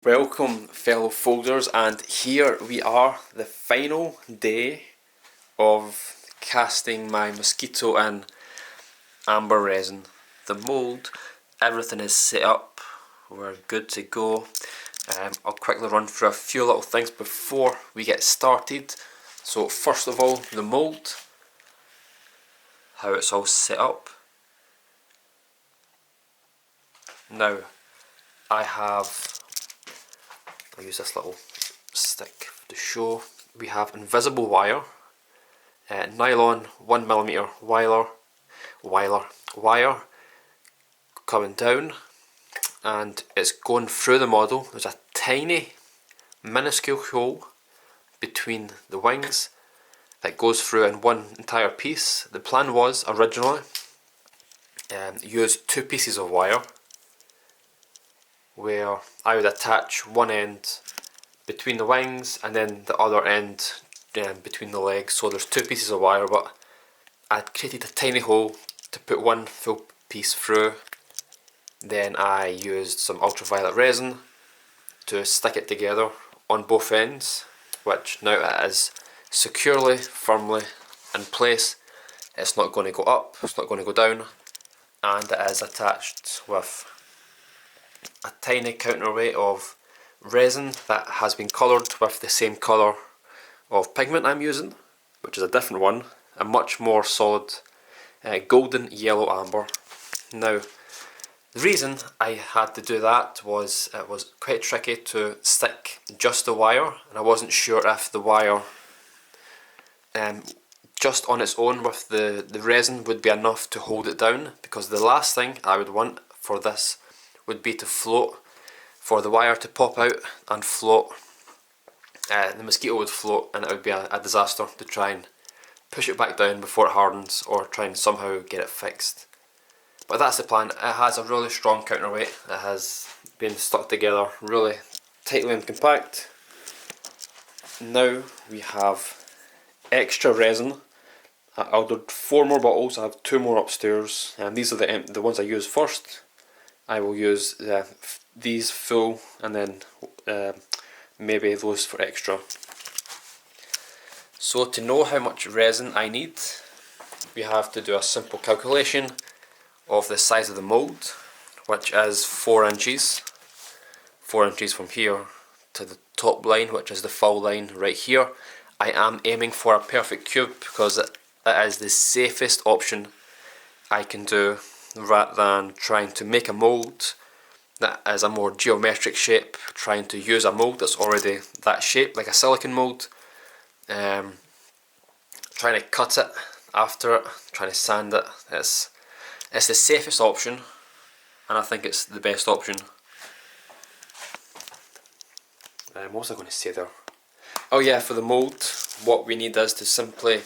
Welcome fellow folders, and here we are, the final day of casting my mosquito in amber resin. The mould, everything is set up, we're good to go. I'll quickly run through a few little things before we get started. So first of all, the mould, how it's all set up. Now I'll use this little stick to show. We have invisible wire, nylon 1mm wire coming down, and it's going through the model. There's a tiny minuscule hole between the wings that goes through in one entire piece. The plan was originally use two pieces of wire, where I would attach one end between the wings and then the other end between the legs. So there's two pieces of wire, but I created a tiny hole to put one full piece through. Then I used some ultraviolet resin to stick it together on both ends, which now it is securely, firmly in place. It's not going to go up, it's not going to go down, and it is attached with a tiny counterweight of resin that has been coloured with the same colour of pigment I'm using, which is a different one, a much more solid golden yellow amber. Now, the reason I had to do that was it was quite tricky to stick just the wire, and I wasn't sure if the wire just on its own with the resin would be enough to hold it down, because the last thing I would want for this would be to float, for the wire to pop out and float. The mosquito would float and it would be a disaster to try and push it back down before it hardens or try and somehow get it fixed. But that's the plan. It has a really strong counterweight. It has been stuck together really tightly and compact. Now we have extra resin. I ordered 4 more bottles. I have 2 more upstairs, and these are the ones I use first. I will use these full, and then maybe those for extra. So to know how much resin I need, we have to do a simple calculation of the size of the mould, which is 4 inches. 4 inches from here to the top line, which is the full line right here. I am aiming for a perfect cube because it is the safest option I can do, rather than trying to make a mould that is a more geometric shape, trying to use a mould that's already that shape, like a silicone mould, trying to cut it after it, trying to sand it. It's the safest option, and I think it's the best option. What was I going to say there? Oh yeah, for the mould, what we need is to simply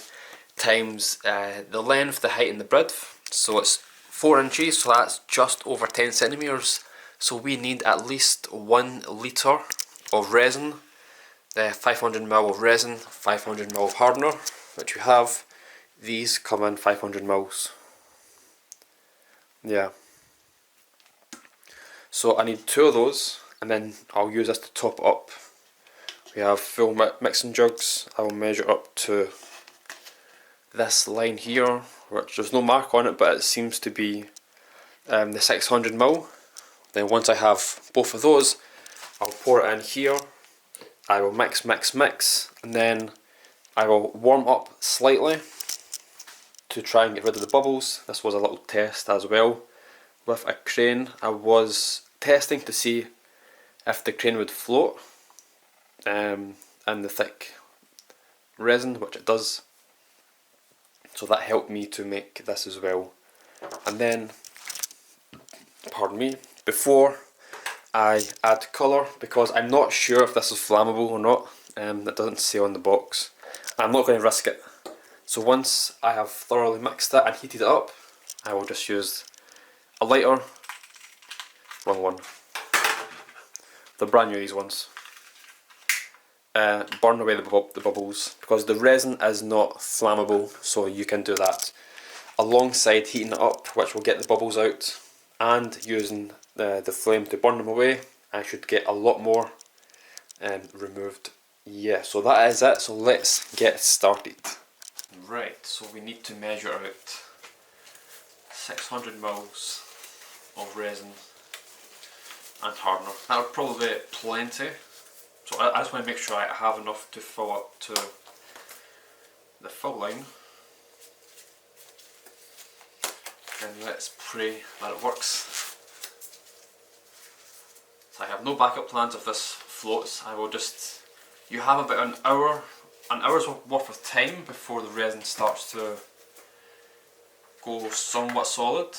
times the length, the height and the breadth. So it's 4 inches, so that's just over 10 centimeters. So we need at least 1 litre of resin, 500ml of resin, 500ml of hardener, which we have. These come in 500ml. Yeah. So I need 2 of those, and then I'll use this to top up. We have full mixing jugs. I will measure up to this line here, which there's no mark on it, but it seems to be the 600ml. Then once I have both of those, I'll pour it in here. I will mix, and then I will warm up slightly to try and get rid of the bubbles. This was a little test as well with a crane. I was testing to see if the crane would float in the thick resin, which it does. So that helped me to make this as well. And then, pardon me, before I add colour, because I'm not sure if this is flammable or not, that doesn't say on the box, I'm not going to risk it. So once I have thoroughly mixed it and heated it up, I will just use a lighter, wrong one, they're brand new, these ones, burn away the bubbles, because the resin is not flammable, so you can do that alongside heating it up, which will get the bubbles out, and using the flame to burn them away. I should get a lot more removed. Yeah, so that is it, so let's get started. Right, so we need to measure out 600 mils of resin and hardener. That would probably be plenty. So I just want to make sure I have enough to fill up to the full line. And let's pray that it works. So I have no backup plans if this floats. I will just, you have about an hour's worth of time before the resin starts to go somewhat solid.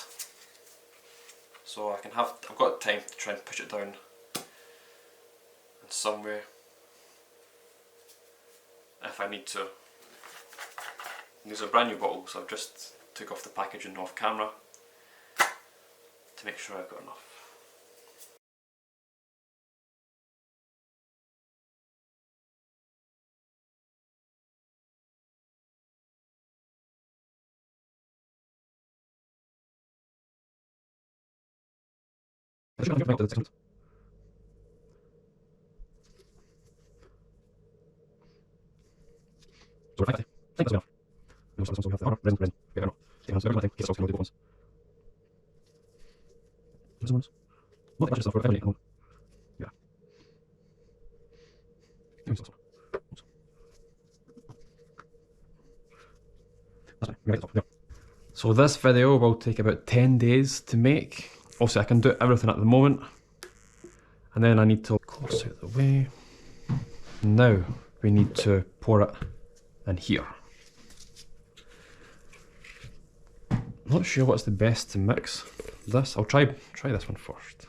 So I've got time to try and push it down in some way if I need to. These are brand new bottles, so I've just took off the packaging off camera to make sure I've got enough. So this video will take about 10 days to make. Also, I can do everything at the moment, and then I need to close out the way. Now we need to pour it in here. Not sure what's the best to mix this. I'll try this one first.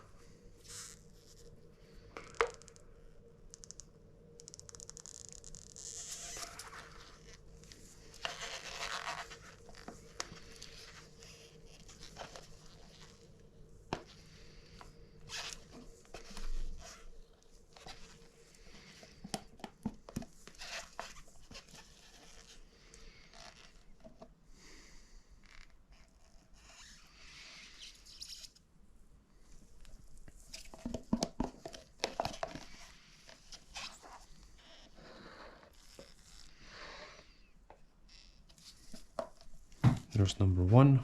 There's number one.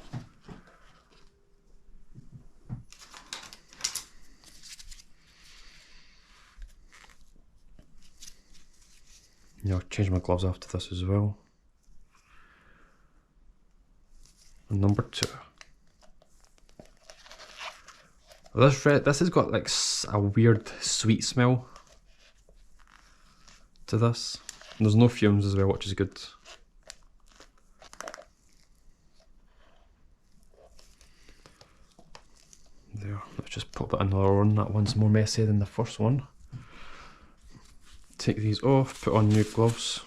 Yeah, I'll change my gloves after this as well. And number two. This has got like a weird sweet smell to this. And there's no fumes as well, which is good. There, let's just pop it in another one. That one's more messy than the first one. Take these off, put on new gloves.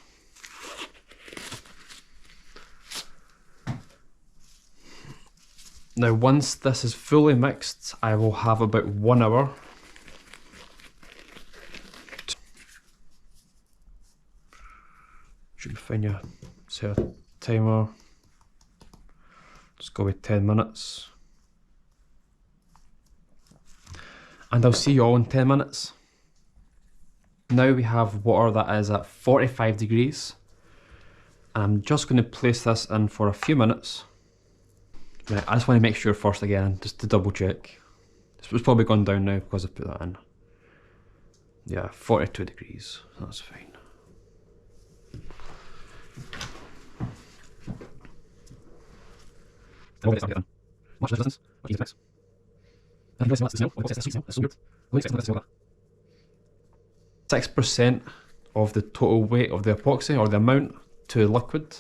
Now once this is fully mixed, I will have about 1 hour should be fine. Yeah, set a timer, just go with 10 minutes. And I'll see you all in 10 minutes. Now we have water that is at 45 degrees. And I'm just going to place this in for a few minutes. Right, I just want to make sure first again, just to double check. It's probably gone down now because I put that in. Yeah, 42 degrees, that's fine. Much resistance, much easier to mix. And you guys that's the smell, that's the sweet smell, that's so good. What do you expect from this? 6% of the total weight of the epoxy, or the amount, to the liquid.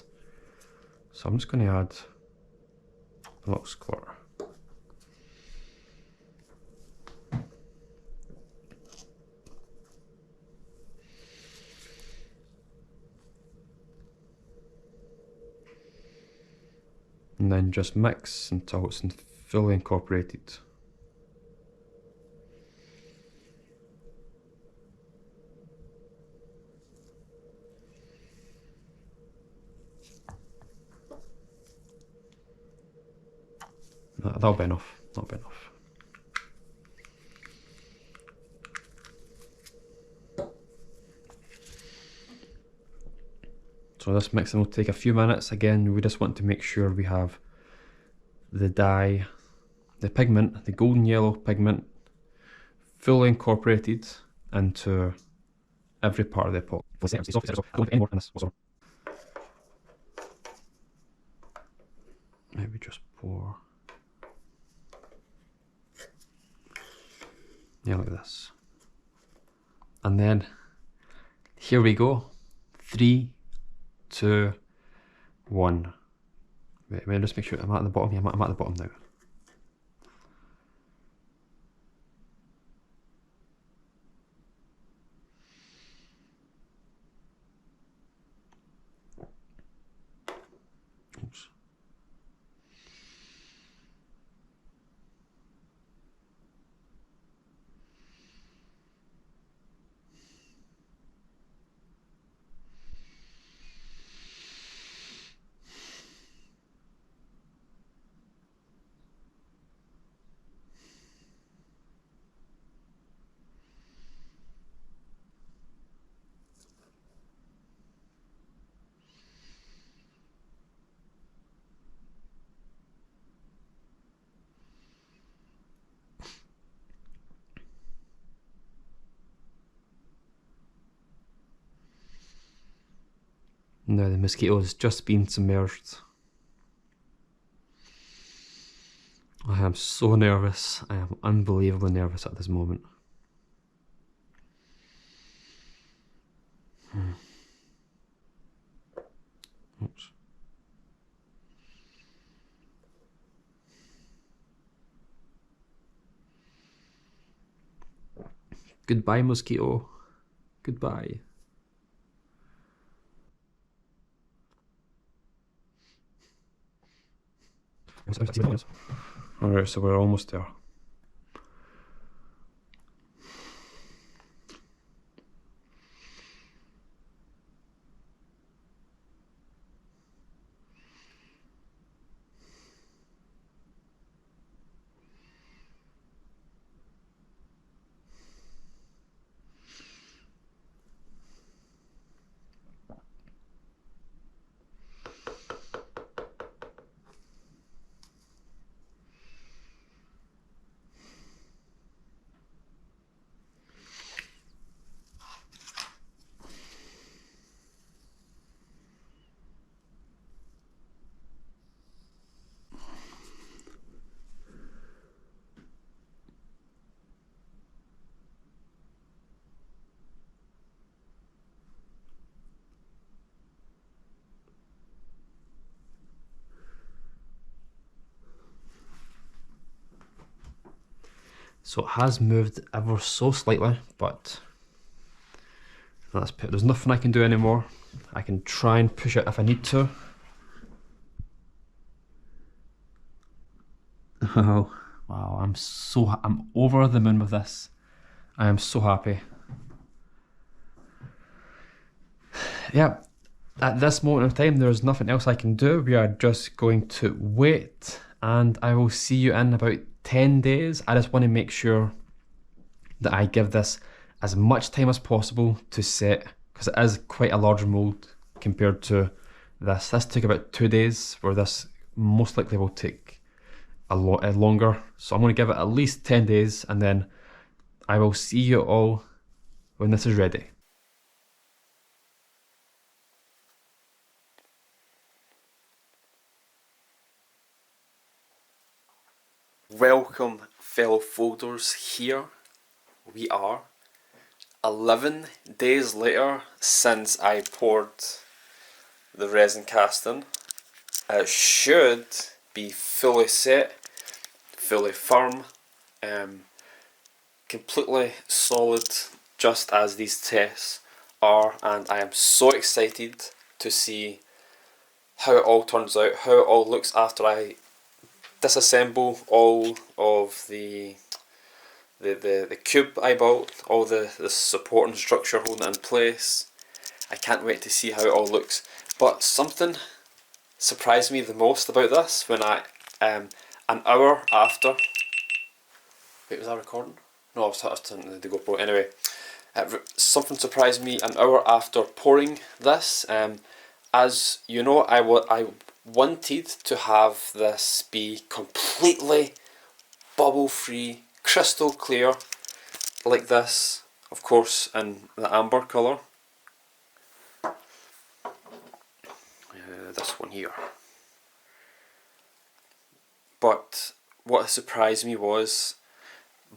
So I'm just going to add a little squirt. And then just mix until it's fully incorporated. That'll be enough, that'll be enough. So this mixing will take a few minutes. Again, we just want to make sure we have the dye, the pigment, the golden yellow pigment, fully incorporated into every part of the pot. Maybe just pour. Yeah, like this. And then here we go. 3, 2, 1. Wait, let me just make sure I'm at the bottom. Yeah, I'm at the bottom now. Oops. Now the mosquito has just been submerged. I am so nervous. I am unbelievably nervous at this moment. Oops. Goodbye, mosquito. Goodbye. Alright, so we're almost there. So it has moved ever so slightly, but there's nothing I can do anymore. I can try and push it if I need to. Oh, wow, I'm over the moon with this. I am so happy. Yeah, at this moment of time, there's nothing else I can do. We are just going to wait, and I will see you in about 10 days. I just want to make sure that I give this as much time as possible to set, because it is quite a large mold compared to this. This took about 2 days, where this most likely will take a lot longer. So I'm going to give it at least 10 days, and then I will see you all when this is ready. Welcome, fellow folders. Here we are, 11 days later since I poured the resin casting. It should be fully set, fully firm, completely solid, just as these tests are, and I am so excited to see how it all turns out, how it all looks after I disassemble all of the cube I built, all the supporting structure holding it in place. I can't wait to see how it all looks. But something surprised me the most about this when I, an hour after, wait, was I recording? No, I was turning the GoPro. Anyway, something surprised me an hour after pouring this. as you know, I wanted to have this be completely bubble free, crystal clear, like this, of course, in the amber colour. This one here. But what surprised me was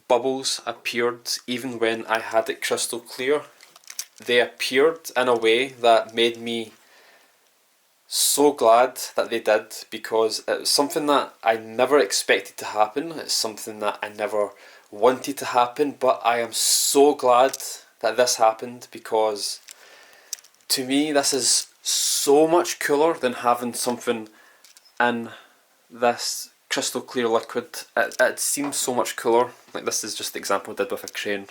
bubbles appeared even when I had it crystal clear. They appeared in a way that made me so glad that they did, because it was something that I never expected to happen. It's something that I never wanted to happen, but I am so glad that this happened, because to me this is so much cooler than having something in this crystal clear liquid. It seems so much cooler. Like this is just the example I did with a crane.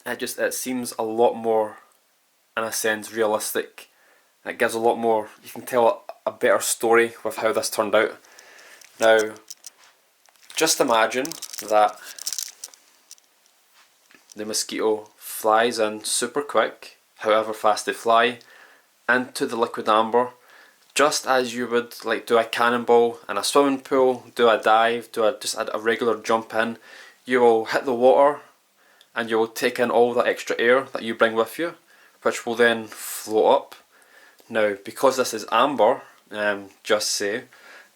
It seems a lot more, in a sense, realistic. It gives a lot more, you can tell a better story with how this turned out. Now, just imagine that the mosquito flies in super quick, however fast they fly, into the liquid amber, just as you would like do a cannonball in a swimming pool, do a dive, just a regular jump in. You will hit the water and you will take in all that extra air that you bring with you, which will then float up. Now, because this is amber, just say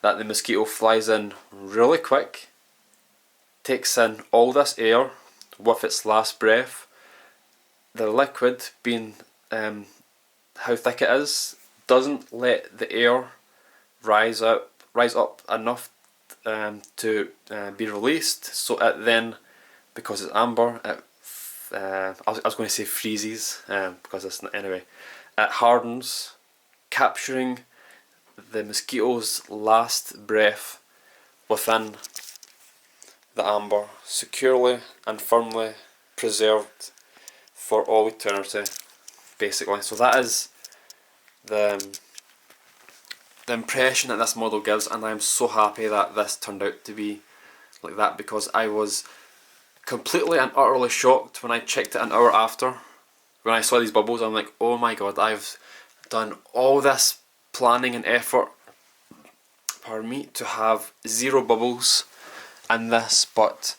that the mosquito flies in really quick, takes in all this air with its last breath. The liquid, being how thick it is, doesn't let the air rise up enough to be released. So it then, because it's amber, I was going to say freezes, because it's not, anyway. It hardens, capturing the mosquito's last breath within the amber, securely and firmly preserved for all eternity, basically. So that is the impression that this model gives, and I'm so happy that this turned out to be like that, because I was completely and utterly shocked when I checked it an hour after. When I saw these bubbles, I'm like, oh my god, I've done all this planning and effort, pardon me, to have 0 bubbles in this, but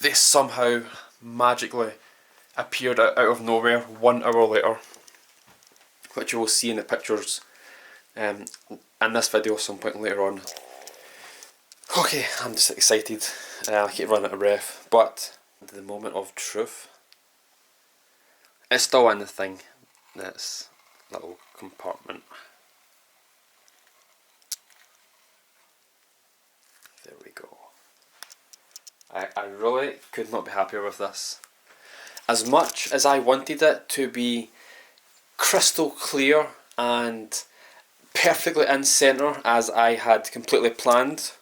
they somehow magically appeared out of nowhere 1 hour later, which you will see in the pictures in this video some point later on. Okay, I'm just excited. I keep running out of breath, but the moment of truth, it's still in the thing, this little compartment. There we go. I really could not be happier with this. As much as I wanted it to be crystal clear and perfectly in centre as I had completely planned,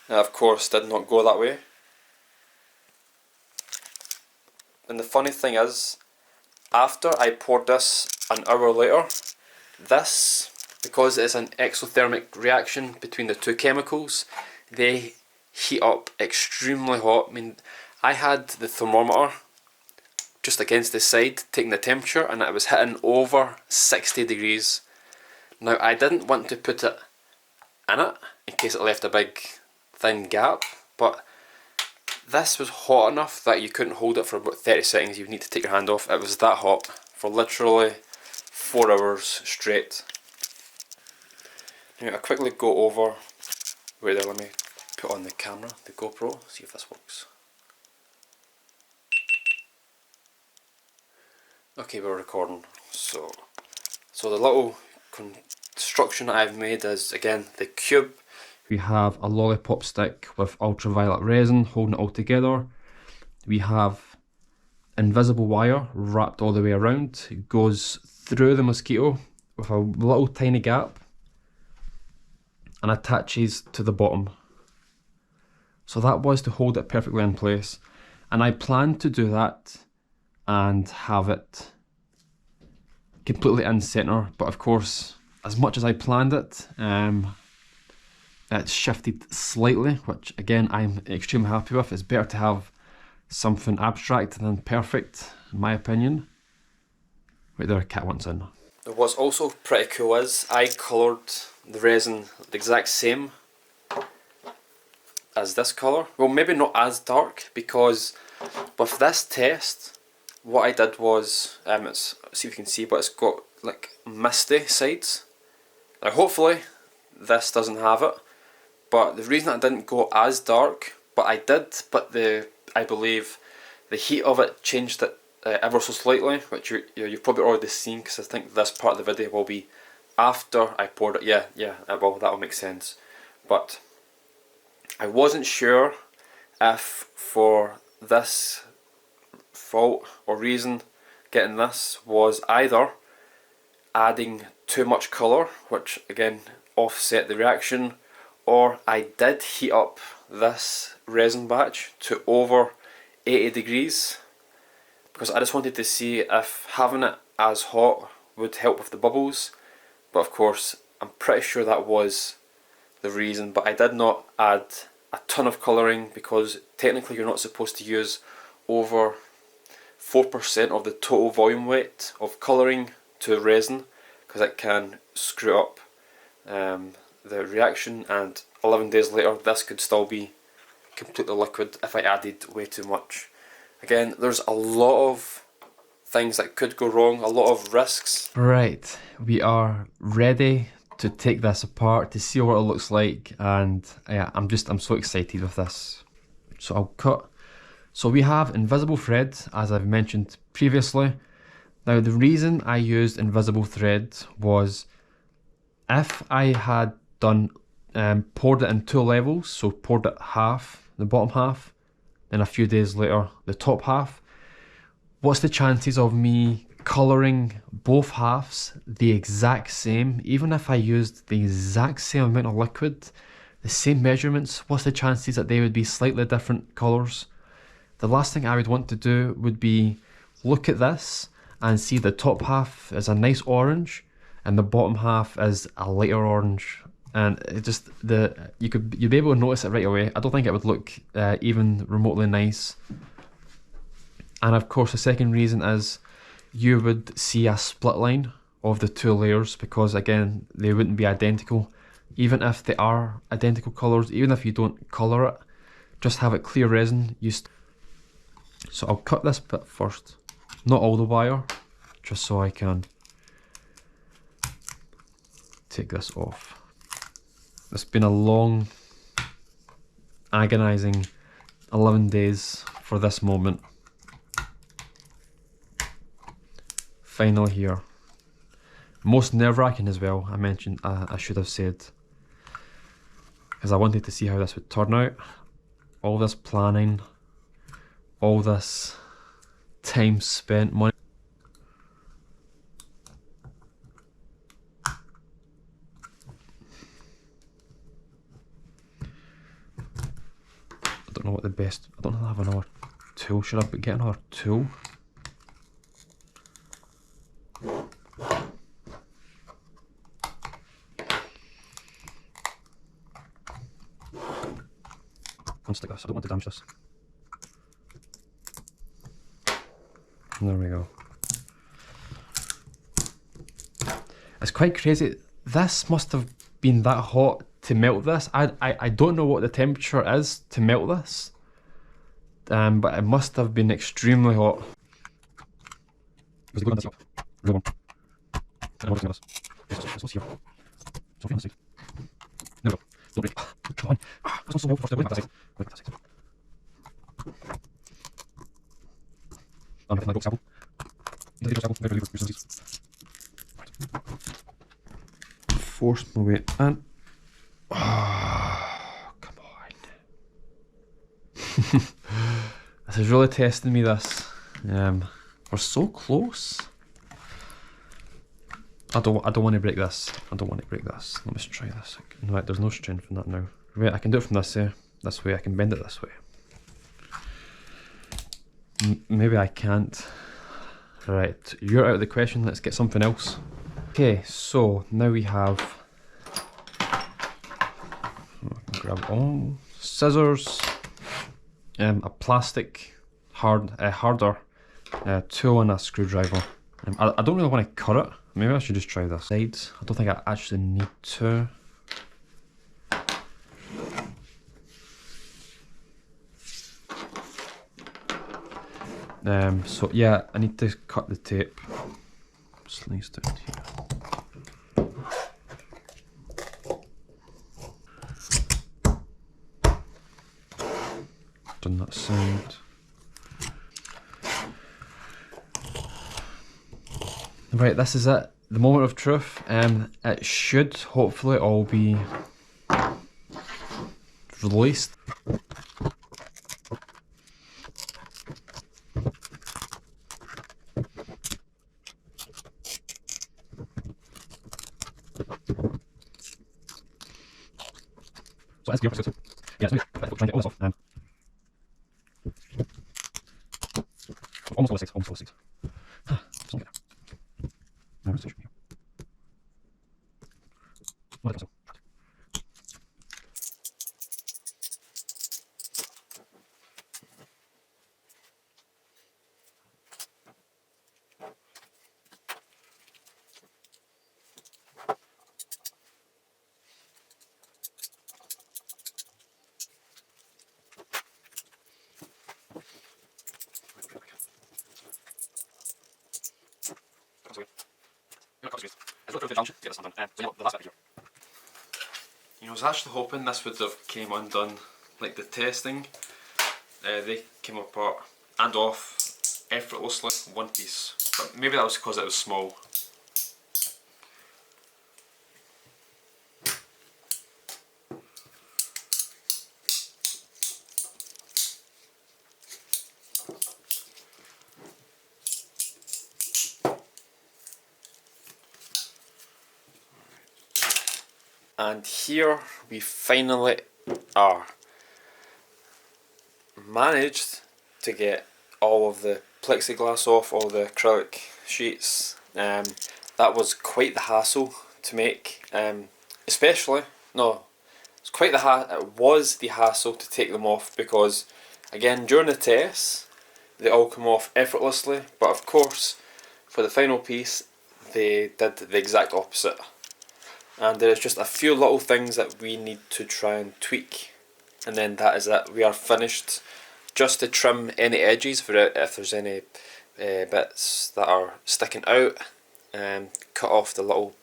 of course did not go that way. And the funny thing is, after I poured this an hour later, this, because it's an exothermic reaction between the two chemicals, they heat up extremely hot. I mean, I had the thermometer just against the side taking the temperature, and it was hitting over 60 degrees. Now, I didn't want to put it in it in case it left a big thin gap, but this was hot enough that you couldn't hold it for about 30 seconds. You would need to take your hand off. It was that hot for literally 4 hours straight. Now, I'll quickly go over, wait there, let me put on the camera, the GoPro, see if this works. Okay, we're recording. So the little construction that I've made is, again, the cube. We have a lollipop stick with ultraviolet resin holding it all together. We have invisible wire wrapped all the way around. It goes through the mosquito with a little tiny gap and attaches to the bottom. So that was to hold it perfectly in place. And I planned to do that and have it completely in centre, but of course, as much as I planned it, it's shifted slightly, which again I'm extremely happy with. It's better to have something abstract than perfect, in my opinion. Right there, cat wants in. What's also pretty cool is I coloured the resin the exact same as this colour. Well, maybe not as dark, because with this test what I did was, let's see if you can see, but it's got like misty sides. Now hopefully this doesn't have it, but the reason I didn't go as dark, but I did, but I believe the heat of it changed it ever so slightly, which you've probably already seen, because I think this part of the video will be after I poured it. Yeah, well, that'll make sense. But I wasn't sure if for this fault or reason getting this was either adding too much colour, which again offset the reaction, or I did heat up this resin batch to over 80 degrees, because I just wanted to see if having it as hot would help with the bubbles. But of course I'm pretty sure that was the reason. But I did not add a ton of colouring, because technically you're not supposed to use over 4% of the total volume weight of colouring to resin, because it can screw up the reaction, and 11 days later this could still be completely liquid if I added way too much. Again, there's a lot of things that could go wrong, a lot of risks. Right, we are ready to take this apart to see what it looks like, and yeah, I'm so excited with this. So I'll cut. So we have invisible thread, as I've mentioned previously. Now the reason I used invisible thread was if I had done poured it in 2 levels, so poured it half, the bottom half, then a few days later the top half, what's the chances of me colouring both halves the exact same? Even if I used the exact same amount of liquid, the same measurements, what's the chances that they would be slightly different colours? The last thing I would want to do would be look at this and see the top half is a nice orange and the bottom half is a lighter orange, and it just you'd be able to notice it right away. I don't think it would look even remotely nice. And of course the second reason is you would see a split line of the 2 layers, because again they wouldn't be identical. Even if they are identical colours, even if you don't colour it, just have it clear resin. So I'll cut this bit first, not all the wire, just so I can take this off. It's been a long, agonising 11 days for this moment. Finally here. Most nerve-wracking as well, I should have said, because I wanted to see how this would turn out. All this planning, all this time spent, money. I don't know what the best, I don't have another tool. Should I get another tool? Unstick this, I don't want to damage this. There we go. It's quite crazy. This must have been that hot to melt this. I don't know what the temperature is to melt this, but it must have been extremely hot. Come on. This one's so well first. Force my way in. Oh, come on. This is really testing me, this. We're so close. I don't want to break this. I don't want to break this. Let me just try this. No, there's no strength in that now. Right, I can do it from this way. I can bend it this way. Maybe I can't. Right, you're out of the question. Let's get something else. Okay, so now we have. Grab all scissors, a plastic harder tool, and a screwdriver. I don't really want to cut it. Maybe I should just try this side. I don't think I actually need to. So yeah, I need to cut the tape. Slice down here. Done that side. Right, this is it. The moment of truth. It should hopefully all be released. So that's good. Yeah, it's try and get all this off. Almost all the six. Almost all the six. Something like that. No, it's here. What is it? You know, I was actually hoping this would have came undone, like the testing. They came apart and off effortlessly, one piece. But maybe that was because it was small. And here we finally are. Managed to get all of the plexiglass off, all the acrylic sheets. That was quite the hassle to make. It was the hassle to take them off because, again, during the tests they all come off effortlessly, but of course for the final piece they did the exact opposite. And there's just a few little things that we need to try and tweak, and then that is it. We are finished. Just to trim any edges for it, if there's any bits that are sticking out, cut off the little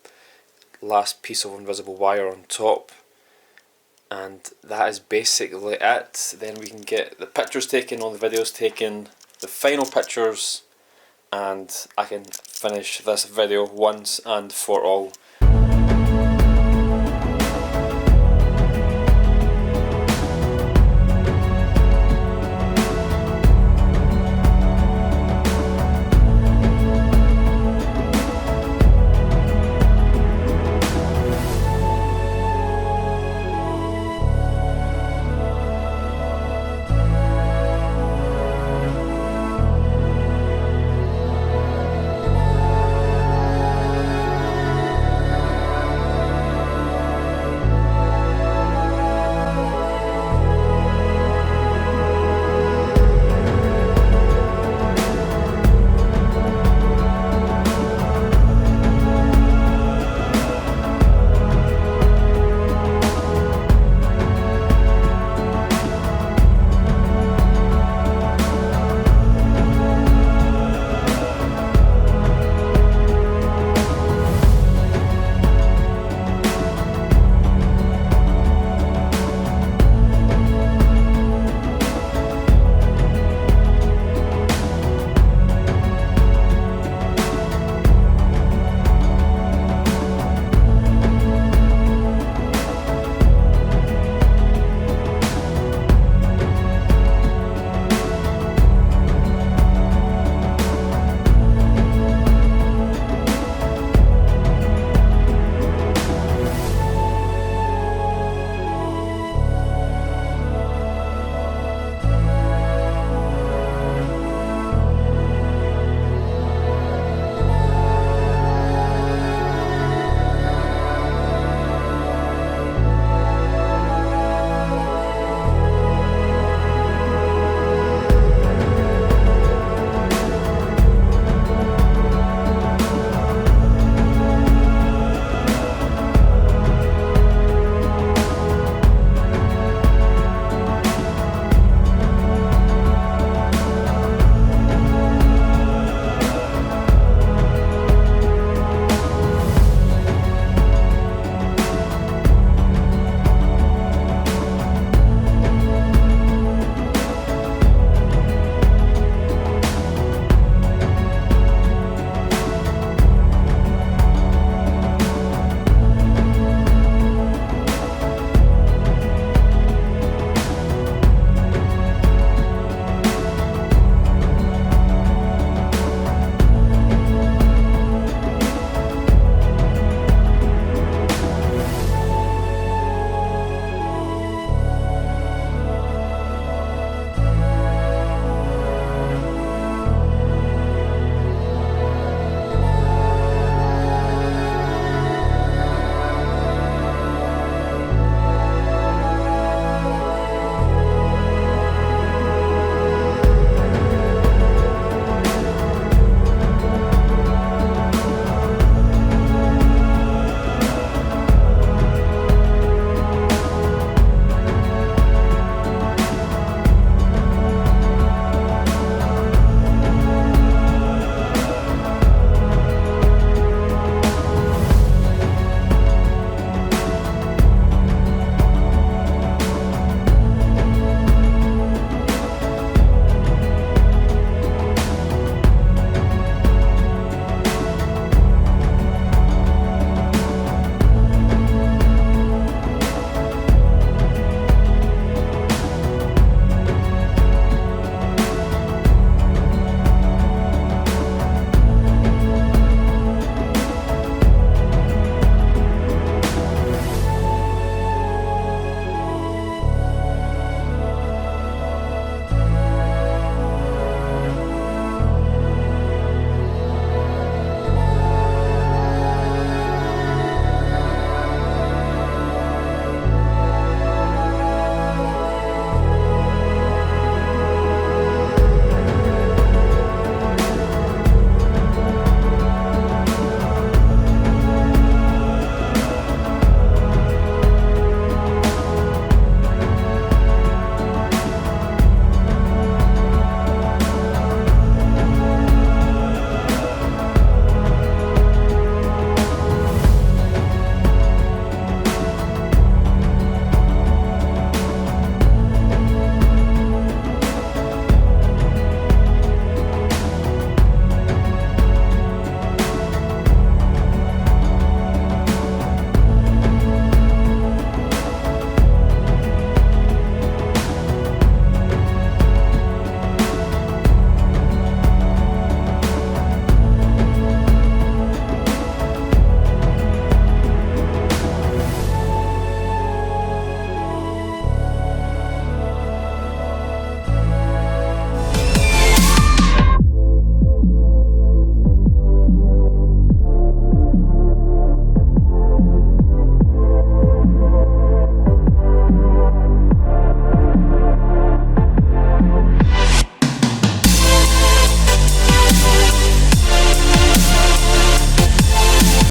last piece of invisible wire on top, and that is basically it. Then we can get the pictures taken, all the videos taken, the final pictures, and I can finish this video once and for all.